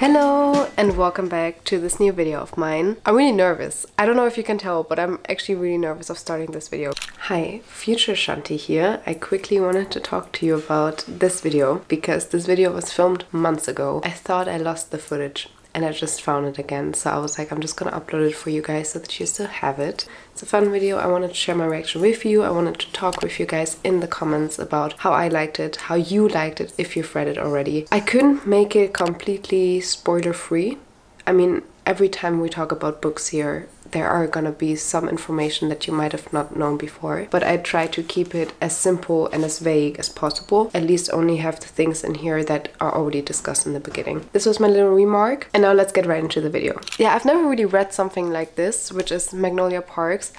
Hello and welcome back to this new video of mine. I'm really nervous. I don't know if you can tell, but I'm actually really nervous of starting this video. Hi, future Shanti here. I quickly wanted to talk to you about this video because this video was filmed months ago. I thought I lost the footage and I just found it again, so I was like, I'm just gonna upload it for you guys so that you still have it. It's a fun video. I wanted to share my reaction with you. I wanted to talk with you guys in the comments about how I liked it, how you liked it if you've read it already. I couldn't make it completely spoiler free. I mean, every time we talk about books here, there are gonna be some information that you might have not known before, but I try to keep it as simple and as vague as possible. At least only have the things in here that are already discussed in the beginning. This was my little remark, and now let's get right into the video. Yeah, I've never really read something like this, which is Magnolia Parks.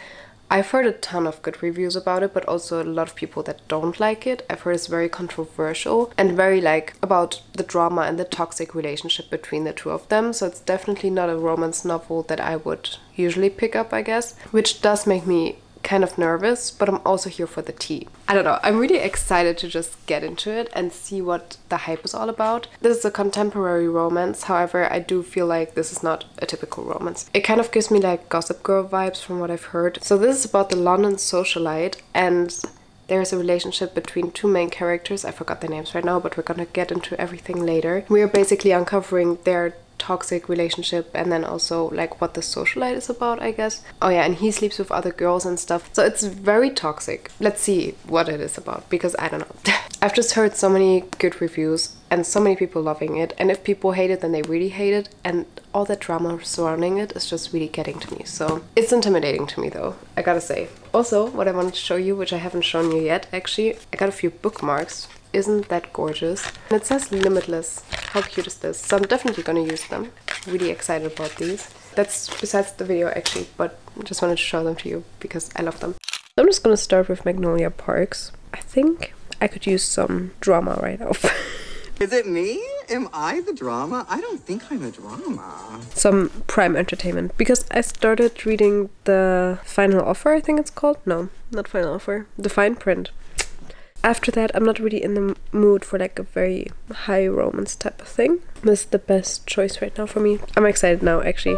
I've heard a ton of good reviews about it, but also a lot of people that don't like it. I've heard it's very controversial and very like about the drama and the toxic relationship between the two of them. So it's definitely not a romance novel that I would usually pick up, I guess, which does make me kind of nervous, but I'm also here for the tea. I don't know, I'm really excited to just get into it and see what the hype is all about. This is a contemporary romance, however, I do feel like this is not a typical romance. It kind of gives me like Gossip Girl vibes from what I've heard. So this is about the London socialite, and there's a relationship between two main characters. I forgot their names right now, but we're gonna get into everything later. We're basically uncovering their toxic relationship and then also like what the socialite is about, I guess. Oh yeah, and he sleeps with other girls and stuff. So it's very toxic. Let's see what it is about, because I don't know. I've just heard so many good reviews and so many people loving it, and if people hate it then they really hate it, and all that drama surrounding it is just really getting to me. So it's intimidating to me though, I gotta say. Also, what I wanted to show you, which I haven't shown you yet actually, I got a few bookmarks. Isn't that gorgeous? And it says limitless. How cute is this? So I'm definitely gonna use them. Really excited about these. That's besides the video actually, but I just wanted to show them to you because I love them. So I'm just gonna start with Magnolia Parks. I think I could use some drama right off. Is it me? Am I the drama? I don't think I'm a drama. Some prime entertainment, because I started reading the final offer, I think it's called. No, not final offer. The fine print. After that, I'm not really in the mood for like a very high romance type of thing. This is the best choice right now for me. I'm excited now, actually.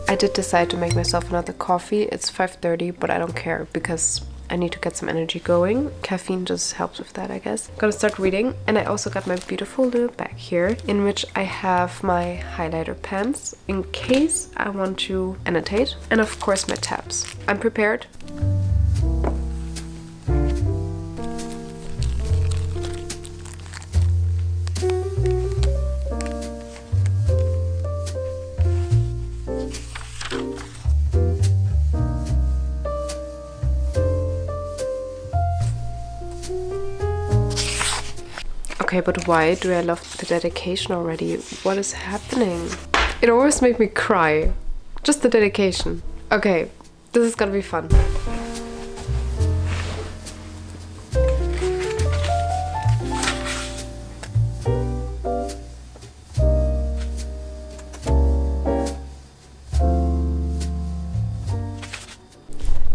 I did decide to make myself another coffee. It's 5:30, but I don't care because I need to get some energy going. Caffeine just helps with that, I guess. I'm gonna start reading, and I also got my beautiful little bag here in which I have my highlighter pens in case I want to annotate, and of course my tabs. I'm prepared. Okay, but why do I love the dedication already? What is happening? It always makes me cry. Just the dedication. Okay, this is gonna be fun.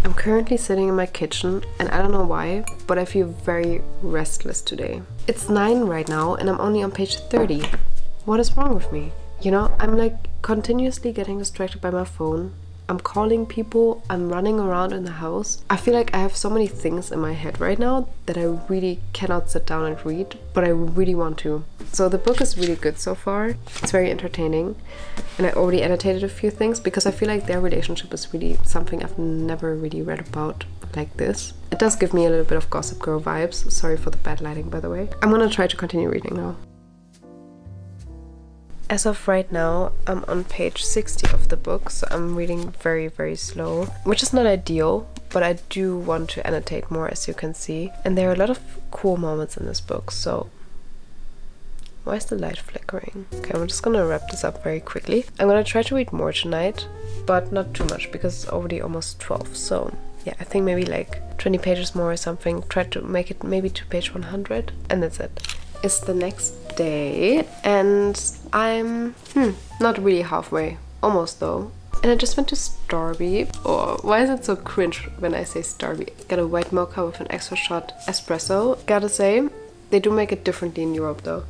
I'm currently sitting in my kitchen, and I don't know why, but I feel very restless today. It's 9 right now and I'm only on page 30. What is wrong with me? You know, I'm like continuously getting distracted by my phone. I'm calling people, I'm running around in the house. I feel like I have so many things in my head right now that I really cannot sit down and read, but I really want to. So the book is really good so far. It's very entertaining, and I already annotated a few things because I feel like their relationship is really something I've never really read about like this. It does give me a little bit of Gossip Girl vibes. Sorry for the bad lighting, by the way. I'm gonna try to continue reading now. As of right now, I'm on page 60 of the book, so I'm reading very, very slow, which is not ideal, but I do want to annotate more, as you can see. And there are a lot of cool moments in this book, so... Why is the light flickering? Okay, I'm just gonna wrap this up very quickly. I'm gonna try to read more tonight, but not too much, because it's already almost 12, so... Yeah, I think maybe like 20 pages more or something. Try to make it maybe to page 100, and that's it. Is the next today and I'm not really halfway, almost though. And I just went to Starby. Oh, why is it so cringe when I say Starby? Got a white mocha with an extra shot espresso. Gotta say, they do make it differently in Europe though.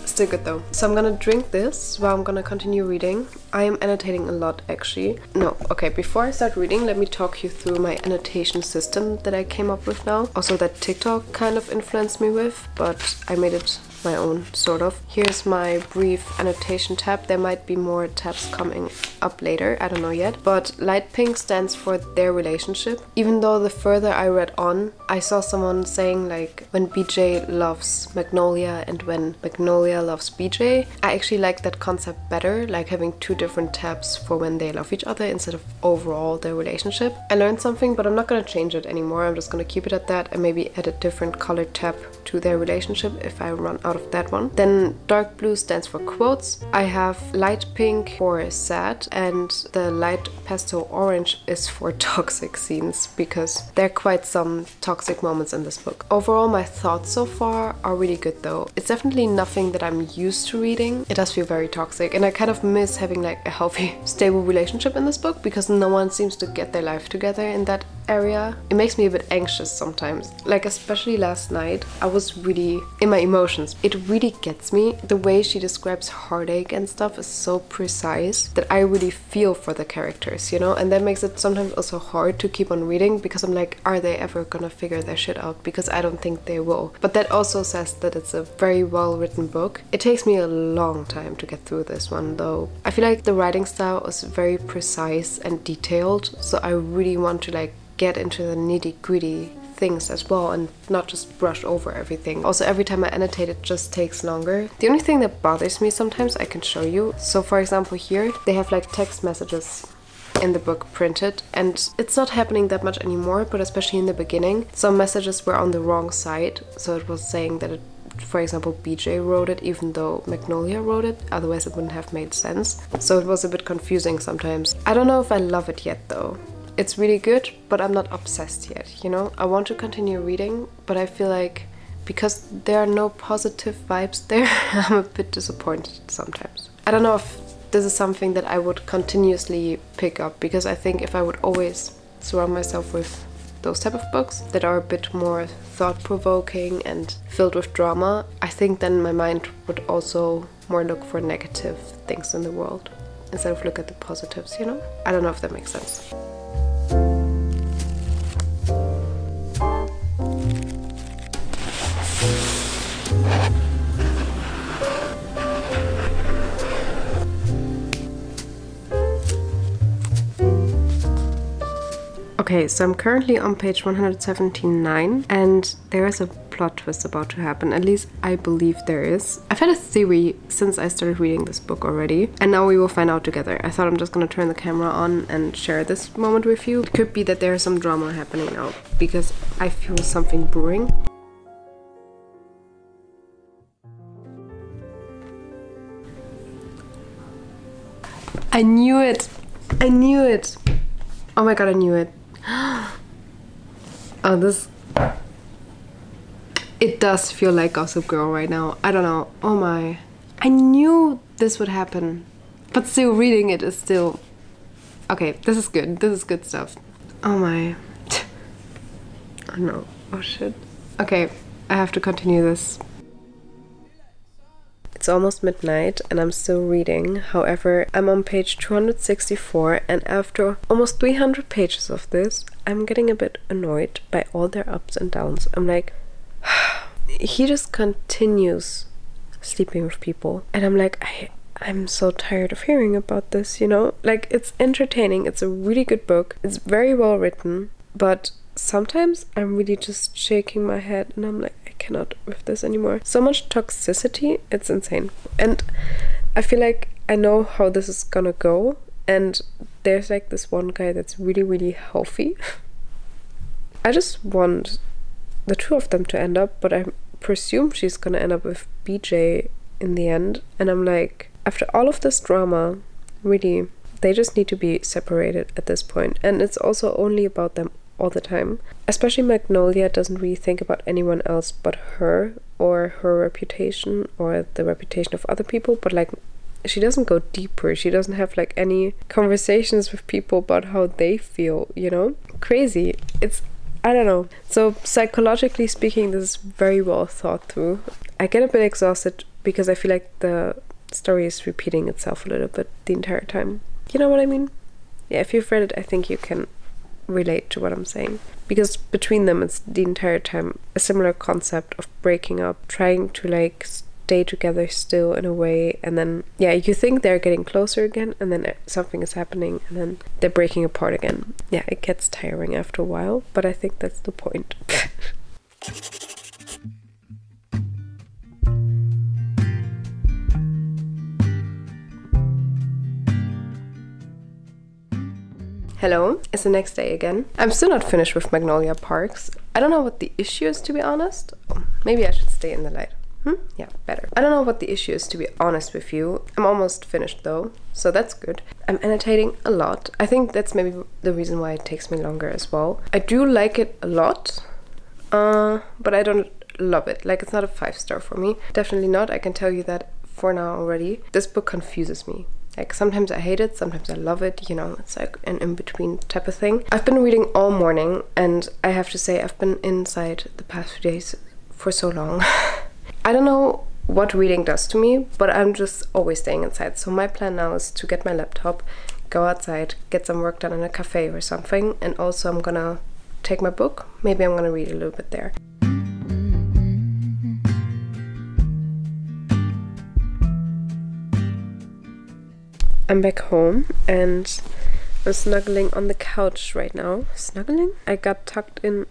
Still good though. So I'm gonna drink this while I'm gonna continue reading. I am annotating a lot actually. No, okay, before I start reading, let me talk you through my annotation system that I came up with now. Also that TikTok kind of influenced me with, but I made it my own, sort of. Here's my brief annotation tab. There might be more tabs coming up later, I don't know yet. But light pink stands for their relationship. Even though the further I read on, I saw someone saying like when BJ loves Magnolia and when Magnolia loves BJ. I actually like that concept better, like having two different tabs for when they love each other instead of overall their relationship. I learned something, but I'm not gonna change it anymore. I'm just gonna keep it at that and maybe add a different colored tab to their relationship if I run out of that one. Then dark blue stands for quotes. I have light pink for sad and the light pastel orange is for toxic scenes because there are quite some toxic moments in this book. Overall, my thoughts so far are really good though. It's definitely nothing that I'm used to reading. It does feel very toxic and I kind of miss having like a healthy, stable relationship in this book because no one seems to get their life together in that area. It makes me a bit anxious sometimes. Like especially last night, I was really in my emotions. It really gets me. The way she describes heartache and stuff is so precise that I really feel for the characters, you know? And that makes it sometimes also hard to keep on reading because I'm like, are they ever gonna figure their shit out? Because I don't think they will. But that also says that it's a very well written book. It takes me a long time to get through this one though. I feel like the writing style is very precise and detailed, so I really want to like get into the nitty-gritty things as well and not just brush over everything. Also, every time I annotate it just takes longer. The only thing that bothers me sometimes I can show you. So for example here, they have like text messages in the book printed and it's not happening that much anymore, but especially in the beginning, some messages were on the wrong side. So it was saying that for example, BJ wrote it even though Magnolia wrote it, otherwise it wouldn't have made sense. So it was a bit confusing sometimes. I don't know if I love it yet though. It's really good, but I'm not obsessed yet, you know? I want to continue reading, but I feel like because there are no positive vibes there, I'm a bit disappointed sometimes. I don't know if this is something that I would continuously pick up, because I think if I would always surround myself with those type of books that are a bit more thought-provoking and filled with drama, I think then my mind would also more look for negative things in the world instead of look at the positives, you know? I don't know if that makes sense. Okay, so I'm currently on page 179 and there is a plot twist about to happen. At least I believe there is. I've had a theory since I started reading this book already and now we will find out together. I thought I'm just gonna turn the camera on and share this moment with you. It could be that there's some drama happening now because I feel something brewing. I knew it! I knew it! Oh my god, I knew it. Oh, this... It does feel like Gossip Girl right now. I don't know. Oh my. I knew this would happen. But still, reading it is still... Okay, this is good. This is good stuff. Oh my. Oh no. Oh shit. Okay, I have to continue this. It's almost midnight and I'm still reading. However, I'm on page 264 and after almost 300 pages of this, I'm getting a bit annoyed by all their ups and downs. I'm like, he just continues sleeping with people. And I'm like, I'm so tired of hearing about this, you know? Like, it's entertaining. It's a really good book. It's very well written. But sometimes I'm really just shaking my head and I'm like, I cannot with this anymore. So much toxicity, it's insane. And I feel like I know how this is gonna go. And there's like this one guy that's really, really healthy. I just want the two of them to end up, but I presume she's gonna end up with BJ in the end. And I'm like, after all of this drama, really, they just need to be separated at this point. And it's also only about them all the time. Especially Magnolia doesn't really think about anyone else but her or her reputation or the reputation of other people, but like she doesn't go deeper. She doesn't have like any conversations with people about how they feel, you know? Crazy. It's, I don't know. So psychologically speaking, this is very well thought through. I get a bit exhausted because I feel like the story is repeating itself a little bit the entire time. You know what I mean? Yeah, if you've read it, I think you can relate to what I'm saying. Because between them, it's the entire time a similar concept of breaking up, trying to like stay together still in a way, and then yeah, you think they're getting closer again, and then something is happening, and then they're breaking apart again. Yeah, it gets tiring after a while, but I think that's the point. Hello, it's the next day again. I'm still not finished with Magnolia Parks. I don't know what the issue is, to be honest. Oh, maybe I should stay in the light. Yeah, better. I don't know what the issue is, to be honest with you. I'm almost finished though, so that's good. I'm annotating a lot. I think that's maybe the reason why it takes me longer as well. I do like it a lot, but I don't love it. Like, it's not a 5-star for me. Definitely not. I can tell you that for now already. This book confuses me. Like, sometimes I hate it, sometimes I love it, you know, it's like an in-between type of thing. I've been reading all morning, and I have to say I've been inside the past few days for so long. I don't know what reading does to me, but I'm just always staying inside. So my plan now is to get my laptop, go outside, get some work done in a cafe or something, and also I'm gonna take my book. Maybe I'm gonna read a little bit there. I'm back home and I'm snuggling on the couch right now. Snuggling? I got tucked in.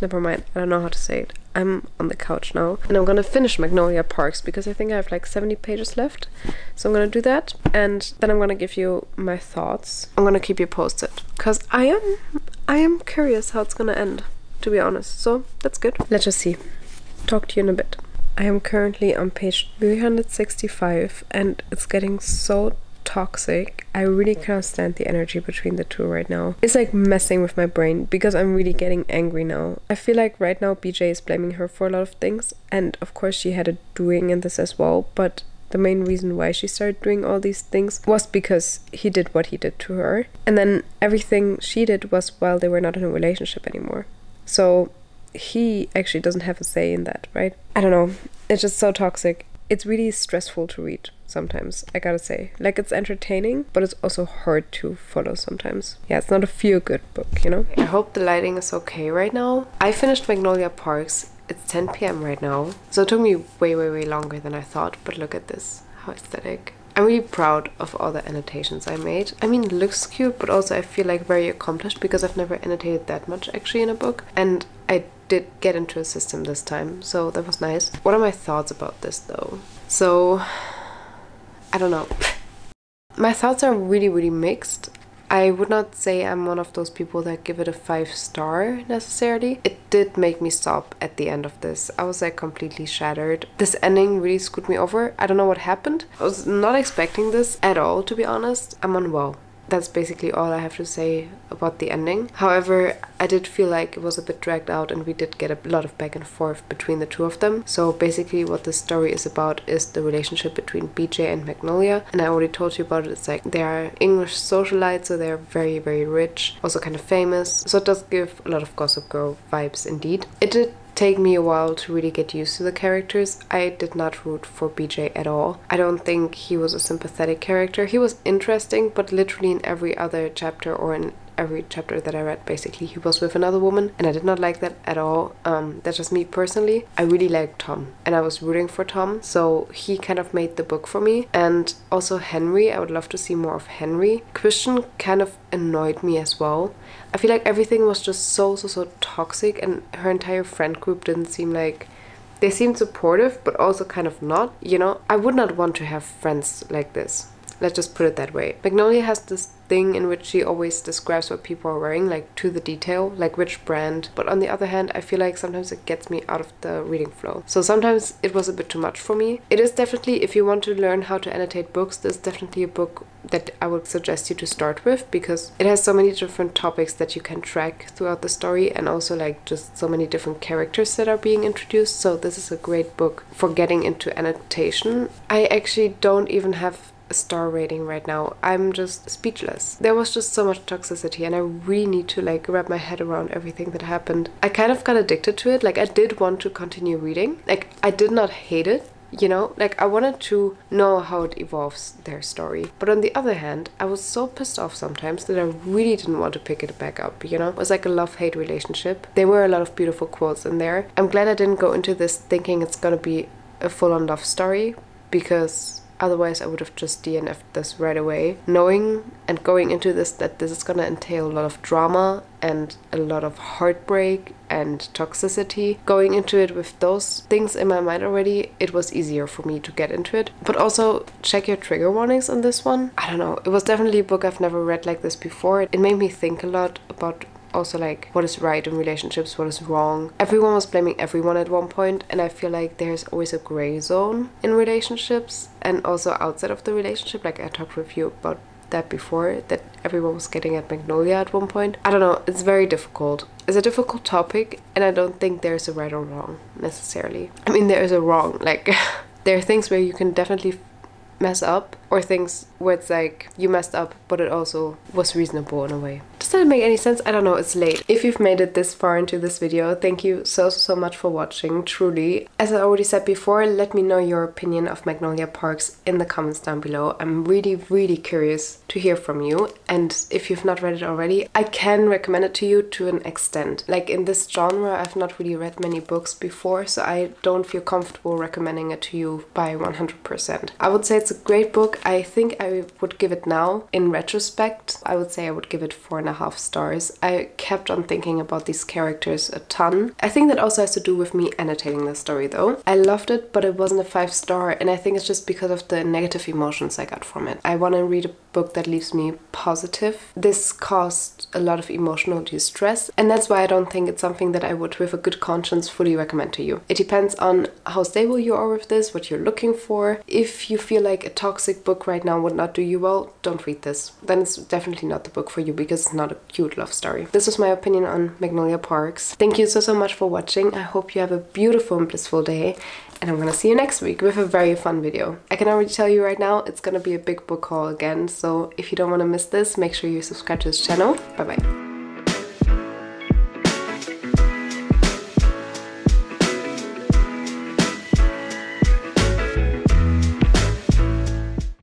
Never mind. I don't know how to say it. I'm on the couch now and I'm gonna finish Magnolia Parks because I think I have like 70 pages left. So I'm gonna do that and then I'm gonna give you my thoughts. I'm gonna keep you posted because I am curious how it's gonna end, to be honest. So that's good. Let's just see. Talk to you in a bit. I am currently on page 365 and it's getting so toxic. I really can't stand the energy between the two right now. It's like messing with my brain because I'm really getting angry now. I feel like right now BJ is blaming her for a lot of things, and of course she had a doing in this as well, but the main reason why she started doing all these things was because he did what he did to her, and then everything she did was while they were not in a relationship anymore. So he actually doesn't have a say in that, right? I don't know. It's just so toxic. It's really stressful to read sometimes, I gotta say. Like, it's entertaining, but it's also hard to follow sometimes. Yeah, it's not a feel-good book, you know? I hope the lighting is okay right now. I finished Magnolia Parks. It's 10 p.m. right now. So it took me way longer than I thought, but look at this. How aesthetic. I'm really proud of all the annotations I made. I mean, it looks cute, but also I feel like very accomplished because I've never annotated that much actually in a book. And I did get into a system this time, so that was nice. What are my thoughts about this though? So, I don't know. My thoughts are really mixed. I would not say I'm one of those people that give it a 5-star necessarily. It did make me stop at the end of this. I was like completely shattered. This ending really screwed me over. I don't know what happened. I was not expecting this at all, to be honest. I'm unwell. That's basically all I have to say about the ending. However, I did feel like it was a bit dragged out and we did get a lot of back and forth between the two of them. So basically what the story is about is the relationship between BJ and Magnolia. And I already told you about it. It's like they are English socialites, so they're very rich, also kind of famous. So it does give a lot of Gossip Girl vibes indeed. It did take me a while to really get used to the characters. I did not root for BJ at all. I don't think he was a sympathetic character. He was interesting, but literally in every other chapter or in every chapter that I read, basically he was with another woman, and I did not like that at all. That's just me personally. I really liked Tom and I was rooting for Tom, so he kind of made the book for me. And also Henry, I would love to see more of Henry. Christian kind of annoyed me as well. I feel like everything was just so toxic, and her entire friend group didn't seem like... They seemed supportive, but also kind of not, you know? I would not want to have friends like this. Let's just put it that way. Magnolia has this thing in which she always describes what people are wearing, like to the detail, like which brand. But on the other hand, I feel like sometimes it gets me out of the reading flow. So sometimes it was a bit too much for me. It is definitely, if you want to learn how to annotate books, this is definitely a book that I would suggest you to start with, because it has so many different topics that you can track throughout the story, and also like just so many different characters that are being introduced. So this is a great book for getting into annotation. I actually don't even have a star rating right now. I'm just speechless. There was just so much toxicity, and I really need to like wrap my head around everything that happened. I kind of got addicted to it. Like, I did want to continue reading. Like, I did not hate it, you know, like I wanted to know how it evolves, their story. But on the other hand, I was so pissed off sometimes that I really didn't want to pick it back up, you know? It was like a love-hate relationship. There were a lot of beautiful quotes in there. I'm glad I didn't go into this thinking it's gonna be a full-on love story, because otherwise I would have just DNF'd this right away, knowing and going into this that this is gonna entail a lot of drama and a lot of heartbreak and toxicity. Going into it with those things in my mind already, it was easier for me to get into it. But also check your trigger warnings on this one. I don't know, it was definitely a book I've never read like this before. It made me think a lot about also like what is right in relationships, what is wrong. Everyone was blaming everyone at one point, and I feel like there's always a gray zone in relationships and also outside of the relationship. Like I talked with you about that before, that everyone was getting at Magnolia at one point. I don't know, it's very difficult. It's a difficult topic, and I don't think there's a right or wrong necessarily. I mean, there is a wrong, like there are things where you can definitely mess up, or things where it's like you messed up but it also was reasonable in a way. Does that make any sense? I don't know, it's late. If you've made it this far into this video, thank you so much for watching, truly. As I already said before, let me know your opinion of Magnolia Parks in the comments down below. I'm really curious to hear from you, and if you've not read it already, I can recommend it to you to an extent. Like in this genre, I've not really read many books before, so I don't feel comfortable recommending it to you by 100%. I would say it's a great book. I think I would give it now, in retrospect, I would say I would give it 4.5 stars. I kept on thinking about these characters a ton. I think that also has to do with me annotating the story though. I loved it, but it wasn't a 5-star, and I think it's just because of the negative emotions I got from it. I want to read a book that leaves me positive. This caused a lot of emotional distress, and that's why I don't think it's something that I would with a good conscience fully recommend to you. It depends on how stable you are with this, what you're looking for. If you feel like a toxic book right now would not do you well, don't read this. Then it's definitely not the book for you, because it's not a cute love story. This was my opinion on Magnolia Parks. Thank you so much for watching. I hope you have a beautiful and blissful day, and I'm gonna see you next week with a very fun video. I can already tell you right now, it's gonna be a big book haul again, so if you don't want to miss this, make sure you subscribe to this channel. Bye bye.